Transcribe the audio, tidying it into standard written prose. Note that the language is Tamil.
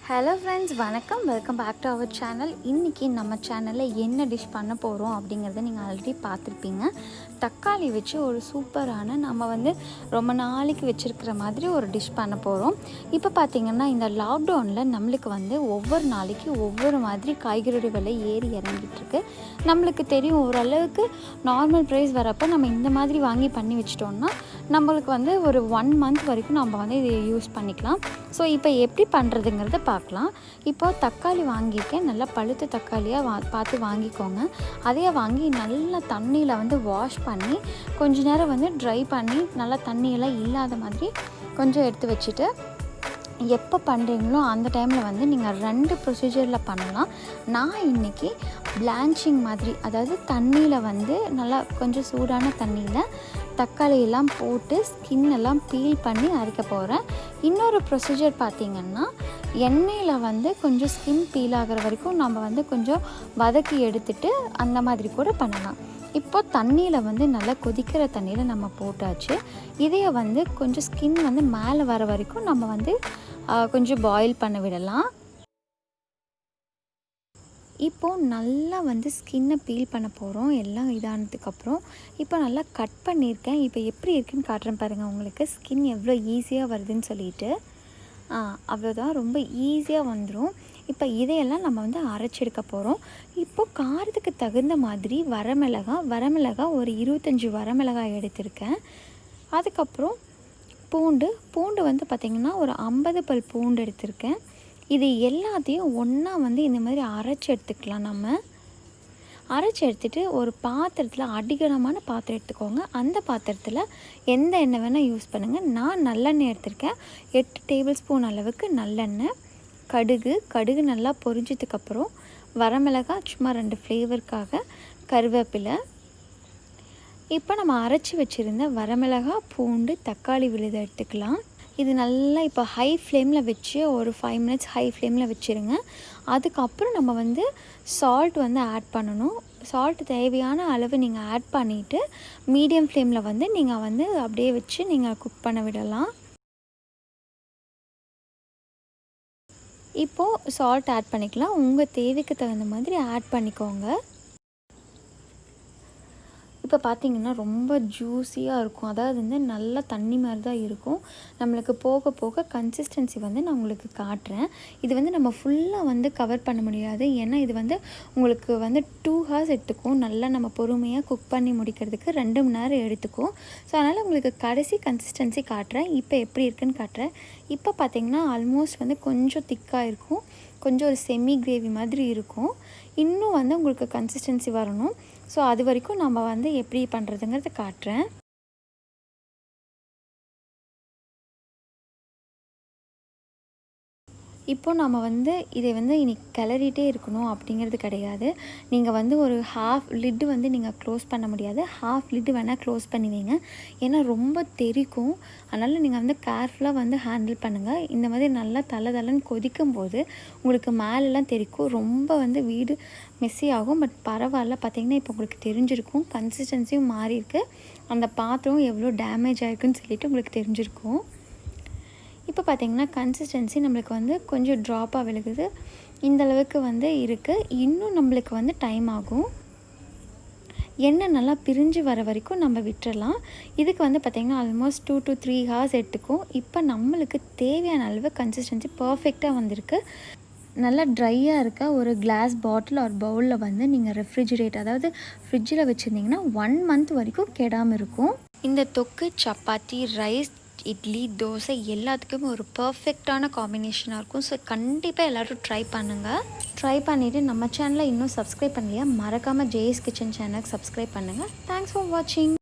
ஹலோ ஃப்ரெண்ட்ஸ், வணக்கம். Welcome back to our channel. இன்றைக்கி நம்ம சேனலில் என்ன டிஷ் பண்ண போகிறோம் அப்படிங்கிறத நீங்கள் ஆல்ரெடி பார்த்துருப்பீங்க. தக்காளி வச்சு ஒரு சூப்பரான நம்ம ரொம்ப நாளைக்கு வச்சுருக்கிற மாதிரி ஒரு டிஷ் பண்ண போகிறோம். இப்போ பார்த்திங்கன்னா இந்த லாக்டவுனில் நம்மளுக்கு ஒவ்வொரு நாளைக்கு ஒவ்வொரு மாதிரி காய்கறி விலை ஏறி இறங்கிட்டுருக்கு. நம்மளுக்கு தெரியும், ஓரளவுக்கு நார்மல் ப்ரைஸ் வரப்போ நம்ம இந்த மாதிரி வாங்கி பண்ணி வச்சிட்டோம்னா நம்மளுக்கு ஒரு 1 மந்த் வரைக்கும் நம்ம இதை யூஸ் பண்ணிக்கலாம். ஸோ இப்போ எப்படி பண்ணுறதுங்கிறத பார்க்கலாம். இப்போது தக்காளி வாங்கியிருக்கேன். நல்லா பழுத்த தக்காளியாக பார்த்து வாங்கிக்கோங்க. அதையே வாங்கி நல்லா தண்ணியில் வாஷ் பண்ணி கொஞ்ச நேரம் ட்ரை பண்ணி நல்லா தண்ணியெல்லாம் இல்லாத மாதிரி கொஞ்சம் எடுத்து வச்சுட்டு, எப்போ பண்ணுறீங்களோ அந்த டைமில் நீங்கள் 2 ப்ரொசீஜரில் பண்ணலாம். நான் இன்றைக்கி பிளான்ச்சிங் மாதிரி, அதாவது தண்ணியில் நல்லா கொஞ்சம் சூடான தண்ணியில் தக்காளியெல்லாம் போட்டு ஸ்கின் எல்லாம் பீல் பண்ணி அரைக்க போகிறேன். இன்னொரு ப்ரொசீஜர் பார்த்திங்கன்னா, எண்ணெயில் கொஞ்சம் ஸ்கின் பீல் ஆகிற வரைக்கும் நம்ம கொஞ்சம் வதக்கி எடுத்துட்டு அந்த மாதிரி கூட பண்ணலாம். இப்போது தண்ணியில் நல்லா கொதிக்கிற தண்ணியில் நம்ம போட்டாச்சு. இதையை கொஞ்சம் ஸ்கின் மேலே வர வரைக்கும் நம்ம கொஞ்சம் பாயில் பண்ண விடலாம். இப்போது நல்லா ஸ்கின்னை பீல் பண்ண போகிறோம். எல்லாம் இதானதுக்கப்புறம் இப்போ நல்லா கட் பண்ணியிருக்கேன். இப்போ எப்படி இருக்குன்னு காட்டுறேன் பாருங்கள். உங்களுக்கு ஸ்கின் எவ்வளோ ஈஸியாக வருதுன்னு சொல்லிட்டு அவ்வளோதான், ரொம்ப ஈஸியாக வந்துடும். இப்போ இதையெல்லாம் நம்ம அரைச்செடுக்க போகிறோம். இப்போது காரத்துக்கு தகுந்த மாதிரி வரமிளகாய் ஒரு 25 வரமிளகாய் எடுத்திருக்கேன். அதுக்கப்புறம் பூண்டு பார்த்திங்கன்னா ஒரு 50 பல் பூண்டு எடுத்திருக்கேன். இது எல்லாத்தையும் ஒன்றா இந்த மாதிரி அரைச்சி எடுத்துக்கலாம். நம்ம அரைச்சி எடுத்துகிட்டு ஒரு பாத்திரத்தில், அடிகனமான பாத்திரம் எடுத்துக்கோங்க. அந்த பாத்திரத்தில் எந்த எண்ணெய் வேணால் யூஸ் பண்ணுங்கள். நான் நல்லெண்ணெய் எடுத்திருக்கேன். 8 டேபிள் ஸ்பூன் அளவுக்கு நல்லெண்ணெய். கடுகு நல்லா பொரிஞ்சதுக்கப்புறம் வரமிளகாய் சும்மா 2 ஃப்ளேவருக்காக, கருவேப்பிலை. இப்போ நம்ம அரைச்சி வச்சுருந்த வரமிளகாய், பூண்டு, தக்காளி விழுதை எடுத்துக்கலாம். இது நல்லா இப்போ ஹை ஃப்ளேமில் வச்சு ஒரு 5 மினிட்ஸ் ஹை ஃப்ளேமில் வச்சுருங்க. அதுக்கப்புறம் நம்ம சால்ட் ஆட் பண்ணணும். சால்ட் தேவையான அளவு நீங்கள் ஆட் பண்ணிவிட்டு மீடியம் ஃப்ளேமில் நீங்கள் அப்படியே வச்சு நீங்கள் குக் பண்ண விடலாம். இப்போது சால்ட் ஆட் பண்ணிக்கலாம். உங்கள் தேவைக்கு தகுந்த மாதிரி ஆட் பண்ணிக்கோங்க. இப்போ பார்த்திங்கன்னா ரொம்ப ஜூஸியாக இருக்கும். அதாவது நல்லா தண்ணி மாதிரி தான் இருக்கும். நம்மளுக்கு போக போக கன்சிஸ்டன்சி நான் உங்களுக்கு காட்டுறேன். இது நம்ம ஃபுல்லாக கவர் பண்ண முடியாது. ஏன்னா இது உங்களுக்கு 2 ஹவர்ஸ் எடுத்துக்கும். நல்லா நம்ம பொறுமையாக குக் பண்ணி முடிக்கிறதுக்கு 2 மணி நேரம் எடுத்துக்கும். ஸோ அதனால் உங்களுக்கு கடைசி கன்சிஸ்டன்சி காட்டுறேன். இப்போ எப்படி இருக்குன்னு காட்டுறேன். இப்போ பார்த்திங்கன்னா ஆல்மோஸ்ட் கொஞ்சம் திக்காக இருக்கும். கொஞ்சம் ஒரு செமி கிரேவி மாதிரி இருக்கும். இன்னும் உங்களுக்கு கன்சிஸ்டன்சி வரணும். ஸோ அது வரைக்கும் நம்ம எப்படி பண்ணுறதுங்கிறத காட்டுறேன். இப்போது நம்ம இதை இன்றைக்கி கிளறிட்டே இருக்கணும் அப்படிங்கிறது கிடையாது. நீங்கள் ஒரு ஹாஃப் லிட்டு நீங்கள் க்ளோஸ் பண்ண முடியாது. ஹாஃப் லிட்டு வேணால் க்ளோஸ் பண்ணி வைங்க. ஏன்னா ரொம்ப தெறிக்கும். அதனால் நீங்கள் கேர்ஃபுல்லாக ஹேண்டில் பண்ணுங்கள். இந்த மாதிரி நல்லா தளன்னு கொதிக்கும் போது உங்களுக்கு மேலெலாம் தெறிக்கும். ரொம்ப வீடு மெஸ்ஸி ஆகும். பட் பரவாயில்ல. பார்த்திங்கன்னா இப்போ உங்களுக்கு தெரிஞ்சிருக்கும். கன்சிஸ்டன்சியும் மாறி இருக்குது. அந்த பாத்திரம் எவ்வளோ டேமேஜ் ஆகிருக்குன்னு சொல்லிட்டு உங்களுக்கு தெரிஞ்சிருக்கும். இப்போ பார்த்திங்கன்னா கன்சிஸ்டன்சி நம்மளுக்கு கொஞ்சம் ட்ராப்பாக விழுகுது. இந்தளவுக்கு இருக்குது. இன்னும் நம்மளுக்கு டைம் ஆகும். எண்ணெய் நல்லா பிரிஞ்சு வர வரைக்கும் நம்ம விட்டுறலாம். இதுக்கு பார்த்திங்கன்னா ஆல்மோஸ்ட் 2 to 3 ஹவர்ஸ் எடுத்துக்கும். இப்போ நம்மளுக்கு தேவையான அளவு கன்சிஸ்டன்சி பர்ஃபெக்டாக வந்திருக்கு. நல்லா ட்ரையாக இருக்க ஒரு கிளாஸ் பாட்டில் ஒரு பவுலில் நீங்கள் ரெஃப்ரிஜிரேட், அதாவது ஃப்ரிட்ஜில் வச்சுருந்திங்கன்னா 1 மந்த் வரைக்கும் கெடாமல் இருக்கும். இந்த தொக்கு சப்பாத்தி, ரைஸ், இட்லி, தோசை எல்லாத்துக்குமே ஒரு பர்ஃபெக்டான காம்பினேஷனாக இருக்கும். ஸோ கண்டிப்பாக எல்லோரும் ட்ரை பண்ணுங்கள். ட்ரை பண்ணிவிட்டு நம்ம சேனலை இன்னும் சப்ஸ்கிரைப் பண்ணலையா, மறக்காமல் ஜேஎஸ் கிச்சன் சேனலுக்கு சப்ஸ்கிரைப் பண்ணுங்கள். தேங்க்ஸ் ஃபார் வாட்சிங்.